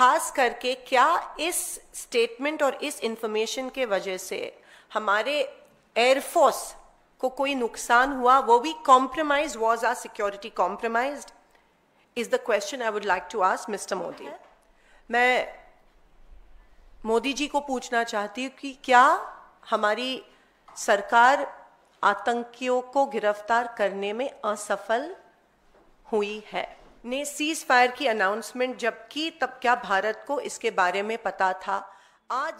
खास करके क्या इस स्टेटमेंट और इस इंफॉर्मेशन के वजह से हमारे एयरफोर्स को कोई नुकसान हुआ, वो भी compromise, was our security compromised, is the question I would like to ask mister Modi. मैं मोदी जी को पूछना चाहती हूँ कि क्या हमारी सरकार आतंकियों को गिरफ्तार करने में असफल हुई है? ने सीज फायर की अनाउंसमेंट जब की तब क्या भारत को इसके बारे में पता था? आज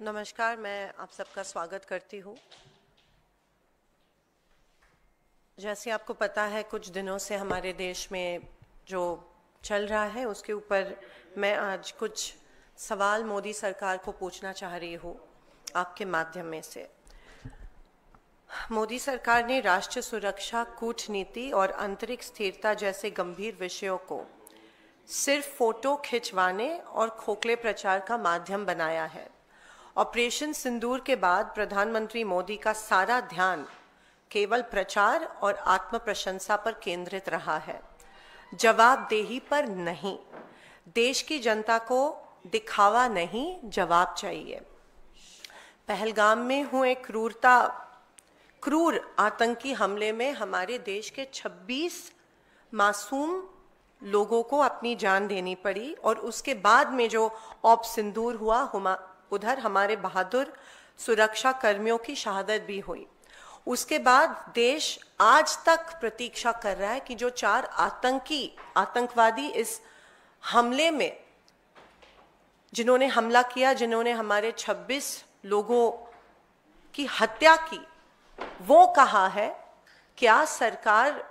नमस्कार, मैं आप सबका स्वागत करती हूँ। जैसे आपको पता है, कुछ दिनों से हमारे देश में जो चल रहा है उसके ऊपर मैं आज कुछ सवाल मोदी सरकार को पूछना चाह रही हूँ आपके माध्यम में से। मोदी सरकार ने राष्ट्रीय सुरक्षा, कूटनीति और आंतरिक स्थिरता जैसे गंभीर विषयों को सिर्फ फोटो खिंचवाने और खोखले प्रचार का माध्यम बनाया है। ऑपरेशन सिंदूर के बाद प्रधानमंत्री मोदी का सारा ध्यान केवल प्रचार और आत्म प्रशंसा पर केंद्रित रहा है, जवाबदेही पर नहीं। देश की जनता को दिखावा नहीं, जवाब चाहिए। पहलगाम में हुए क्रूर आतंकी हमले में हमारे देश के 26 मासूम लोगों को अपनी जान देनी पड़ी और उसके बाद में जो ऑप सिंदूर हुआ, उधर हमारे बहादुर सुरक्षा कर्मियों की शहादत भी हुई। उसके बाद देश आज तक प्रतीक्षा कर रहा है कि जो 4 आतंकवादी इस हमले में जिन्होंने हमला किया, जिन्होंने हमारे 26 लोगों की हत्या की, वो कहाँ है? क्या सरकार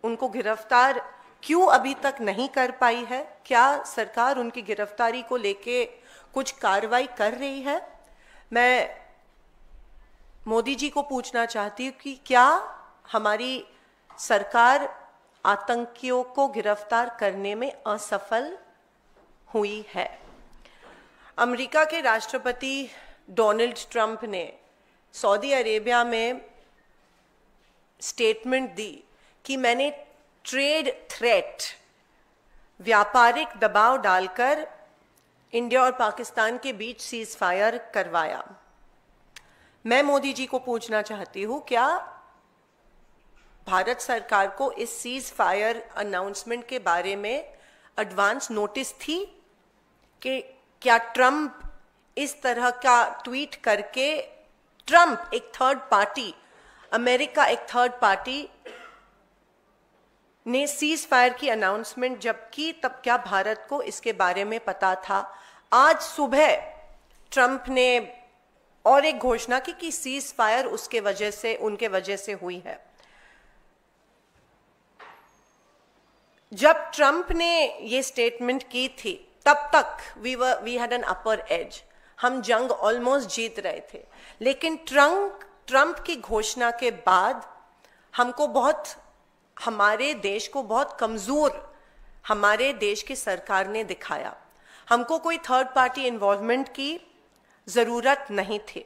उनको गिरफ्तार क्यों अभी तक नहीं कर पाई है? क्या सरकार उनकी गिरफ्तारी को लेके कुछ कार्रवाई कर रही है? मैं मोदी जी को पूछना चाहती हूँ कि क्या हमारी सरकार आतंकियों को गिरफ्तार करने में असफल हुई है? अमेरिका के राष्ट्रपति डोनाल्ड ट्रंप ने सऊदी अरेबिया में स्टेटमेंट दी कि मैंने ट्रेड थ्रेट, व्यापारिक दबाव डालकर इंडिया और पाकिस्तान के बीच सीज फायर करवाया। मैं मोदी जी को पूछना चाहती हूँ, क्या भारत सरकार को इस सीज फायर अनाउंसमेंट के बारे में एडवांस नोटिस थी कि क्या ट्रंप इस तरह का ट्वीट करके, ट्रंप एक थर्ड पार्टी, अमेरिका एक थर्ड पार्टी ने सीज फायर की अनाउंसमेंट जब की तब क्या भारत को इसके बारे में पता था? आज सुबह ट्रंप ने और एक घोषणा की कि सीज फायर उनके वजह से हुई है। जब ट्रंप ने ये स्टेटमेंट की थी तब तक we had an upper edge, हम जंग ऑलमोस्ट जीत रहे थे। लेकिन ट्रंप की घोषणा के बाद हमारे देश को बहुत कमजोर हमारे देश की सरकार ने दिखाया। हमको कोई थर्ड पार्टी इन्वॉल्वमेंट की जरूरत नहीं थी,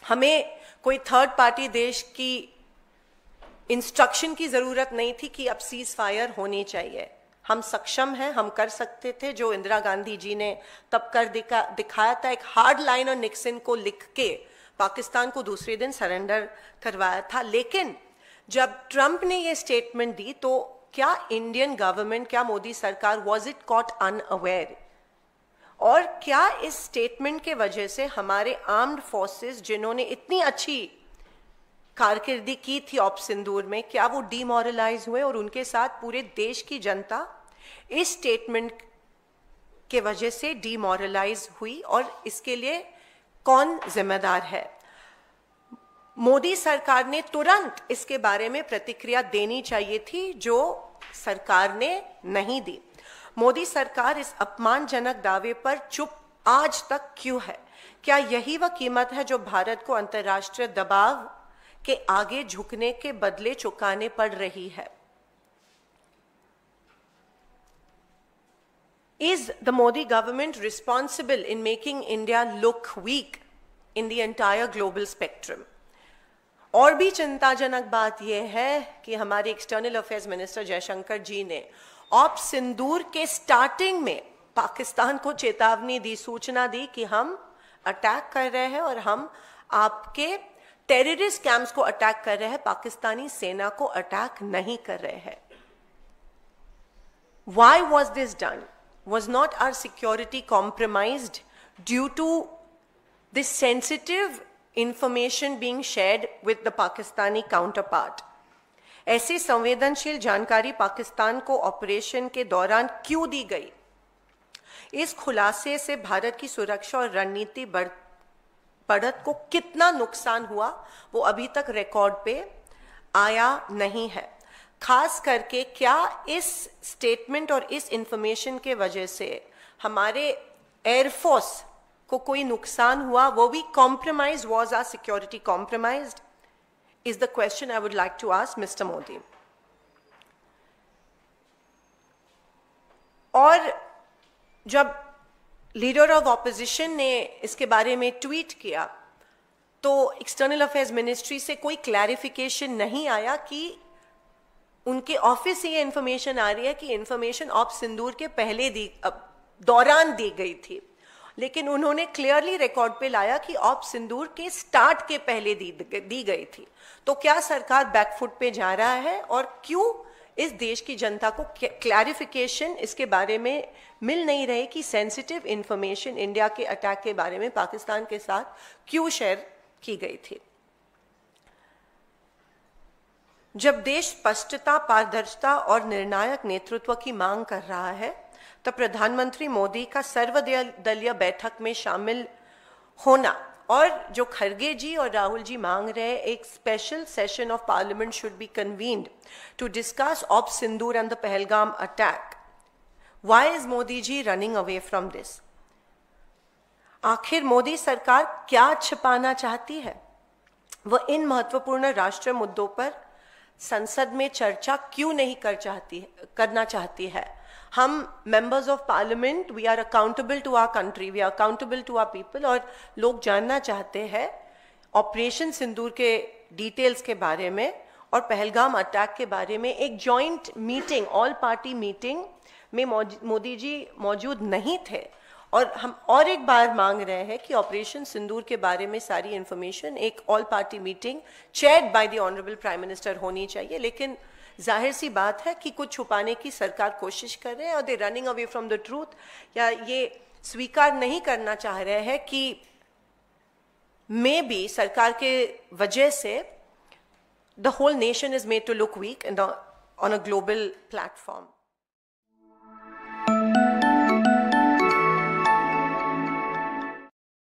हमें कोई थर्ड पार्टी देश की इंस्ट्रक्शन की जरूरत नहीं थी कि अब सीज फायर होनी चाहिए। हम सक्षम हैं, हम कर सकते थे जो इंदिरा गांधी जी ने तब कर दिखाया था। एक हार्ड लाइन और निक्सन को लिख के पाकिस्तान को दूसरे दिन सरेंडर करवाया था। लेकिन जब ट्रंप ने ये स्टेटमेंट दी तो क्या इंडियन गवर्नमेंट, क्या मोदी सरकार, वॉज इट कॉट अनअवेयर? और क्या इस स्टेटमेंट के वजह से हमारे आर्म्ड फोर्सेस जिन्होंने इतनी अच्छी कारकिर्दी की थी ऑप सिंदूर में, क्या वो डीमोरलाइज हुए और उनके साथ पूरे देश की जनता इस स्टेटमेंट के वजह से डीमोरलाइज हुई? और इसके लिए कौन जिम्मेदार है? मोदी सरकार ने तुरंत इसके बारे में प्रतिक्रिया देनी चाहिए थी, जो सरकार ने नहीं दी। मोदी सरकार इस अपमानजनक दावे पर चुप आज तक क्यों है? क्या यही वह कीमत है जो भारत को अंतर्राष्ट्रीय दबाव के आगे झुकने के बदले चुकाने पड़ रही है? Is the Modi government responsible in making India look weak in the entire global spectrum? और भी चिंताजनक बात यह है कि हमारे एक्सटर्नल अफेयर्स मिनिस्टर जयशंकर जी ने ऑप सिंदूर के स्टार्टिंग में पाकिस्तान को चेतावनी दी, सूचना दी कि हम अटैक कर रहे हैं और हम आपके टेररिस्ट कैंप्स को अटैक कर रहे हैं, पाकिस्तानी सेना को अटैक नहीं कर रहे हैं। Why was this done? Was not our security compromised due to this sensitive information being shared with the Pakistani counterpart? ऐसी संवेदनशील जानकारी पाकिस्तान को ऑपरेशन के दौरान क्यों दी गई? इस खुलासे से भारत की सुरक्षा और रणनीति बढ़त को कितना नुकसान हुआ वो अभी तक रिकॉर्ड पे आया नहीं है। खास करके क्या इस स्टेटमेंट और इस इंफॉर्मेशन के वजह से हमारे एयरफोर्स को कोई नुकसान हुआ, वो भी compromise, was our security compromised, is the question I would like to ask mister Modi. और जब लीडर ऑफ ऑपोजिशन ने इसके बारे में ट्वीट किया तो एक्सटर्नल अफेयर्स मिनिस्ट्री से कोई क्लैरिफिकेशन नहीं आया कि उनके ऑफिस से ये इंफॉर्मेशन आ रही है कि इंफॉर्मेशन ऑप सिंदूर के पहले दौरान दी गई थी, लेकिन उन्होंने क्लियरली रिकॉर्ड पे लाया कि ऑप सिंदूर के स्टार्ट के पहले दी गई थी। तो क्या सरकार बैकफुट पे जा रहा है और क्यों इस देश की जनता को क्लैरिफिकेशन इसके बारे में मिल नहीं रही कि सेंसिटिव इंफॉर्मेशन इंडिया के अटैक के बारे में पाकिस्तान के साथ क्यों शेयर की गई थी? जब देश स्पष्टता, पारदर्शिता और निर्णायक नेतृत्व की मांग कर रहा है तब प्रधानमंत्री मोदी का सर्वदलीय बैठक में शामिल होना और जो खरगे जी और राहुल जी मांग रहे हैं, एक special session of parliament should be convened to discuss op Sindoor and the Pahalgam attack. Why is Modi ji running away from this? आखिर मोदी सरकार क्या छिपाना चाहती है? वह इन महत्वपूर्ण राष्ट्रीय मुद्दों पर संसद में चर्चा क्यों नहीं करना चाहती है? हम members of parliament, we are accountable to our country, we are accountable to our people, और लोग जानना चाहते हैं ऑपरेशन सिंदूर के डिटेल्स के बारे में और पहलगाम अटैक के बारे में। एक joint meeting, all party meeting में मोदी जी मौजूद नहीं थे और हम और एक बार मांग रहे हैं कि ऑपरेशन सिंदूर के बारे में सारी इंफॉर्मेशन एक all party meeting chaired by the honourable prime minister होनी चाहिए। लेकिन जाहिर सी बात है कि कुछ छुपाने की सरकार कोशिश कर रहे हैं और दे running away from the truth, या ये स्वीकार नहीं करना चाह रहे हैं कि मे बी सरकार के वजह से the whole nation is made to look weak on a global platform.